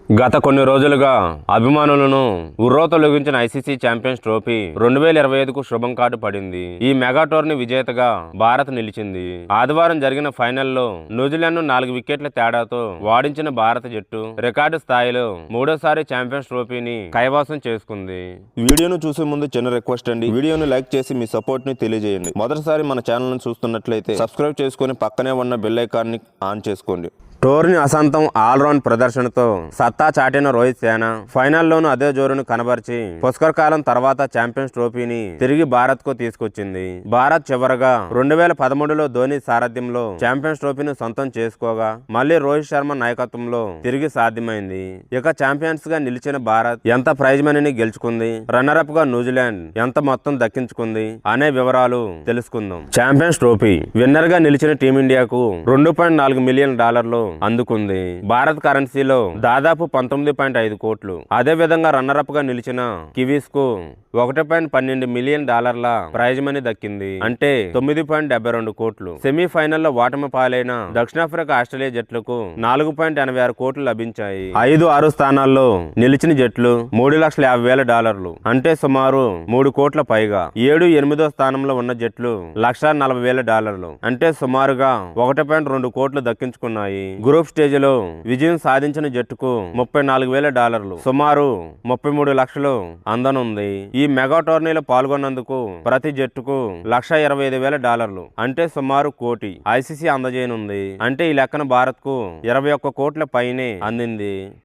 గత కొన్ని రోజులుగా అభిమానులను ఉర్రూతలొగించిన ఐసీసీ ఛాంపియన్స్ ట్రోఫీ 2025కు శుభం కార్డు పడింది. ఈ మెగా టోర్నీ విజేతగా భారత్ నిలిచింది. ఆదివారం జరిగిన ఫైనల్లో న్యూజిలాండ్ను 4 వికెట్ల తేడాతో వాడించిన భారత జట్టు రికార్డు స్థాయిలో మూడోసారి ఛాంపియన్స్ ట్రోఫీని కైవసం చేసుకుంది. వీడియోను చూసే ముందు చిన్న రిక్వెస్ట్ అండి, వీడియోను లైక్ చేసి మీ సపోర్ట్ ని తెలియజేయండి. మొదటిసారి మన ఛానల్ ను చూస్తున్నట్లయితే సబ్స్క్రైబ్ చేసుకుని పక్కనే ఉన్న బెల్ ఐకాన్ ని ఆన్ చేసుకోండి. టోర్నీ అశాంతం ఆల్రౌండ్ ప్రదర్శనతో సత్తా చాటిన రోహిత్ సేన ఫైనల్లోనూ అదే జోరును కనబరిచి పుష్కర్ కాలం తర్వాత ఛాంపియన్స్ ట్రోఫీని తిరిగి భారత్ కు తీసుకొచ్చింది. భారత్ చివరగా 2013లో ధోని సారథ్యంలో ఛాంపియన్స్ ట్రోఫీని సొంతం చేసుకోగా మళ్లీ రోహిత్ శర్మ నాయకత్వంలో తిరిగి సాధ్యమైంది. ఇక ఛాంపియన్స్ గా నిలిచిన భారత్ ఎంత ప్రైజ్ మనీని గెలుచుకుంది, రన్నర్ అప్ గా న్యూజిలాండ్ ఎంత మొత్తం దక్కించుకుంది అనే వివరాలు తెలుసుకుందాం. ఛాంపియన్స్ ట్రోఫీ విన్నర్ గా నిలిచిన టీమిండియాకు $2.4 మిలియన్ అందుకుంది. భారత్ కరెన్సీలో దాదాపు 19.5 కోట్లు. అదే విధంగా రన్నర్ అప్ గా నిలిచిన కివీస్ కు $1.12 మిలియన్ ప్రైజ్ మనీ దక్కింది. అంటే 9.72 కోట్లు. సెమీఫైనల్లో ఓటమి పాలైన దక్షిణాఫ్రికా ఆస్ట్రేలియా జట్లకు $4.86 కోట్లు లభించాయి. 5-6 స్థానాల్లో నిలిచిన జట్లు $3,50,000 అంటే సుమారు 3 కోట్ల పైగా. 7-8వ స్థానంలో ఉన్న జట్లు $140,000 అంటే సుమారుగా 1.2 కోట్లు దక్కించుకున్నాయి. గ్రూప్ స్టేజ్ లో విజయం సాధించిన జట్టుకు $34,000 సుమారు 33 లక్షలు అందనుంది. ఈ మెగా టోర్నీలో పాల్గొన్నందుకు ప్రతి జట్టుకు $125,000 అంటే సుమారు కోటి ఐసీసీ అందజేయనుంది. అంటే ఈ లెక్కన భారత్ కు 21 కోట్ల పైనే అందింది.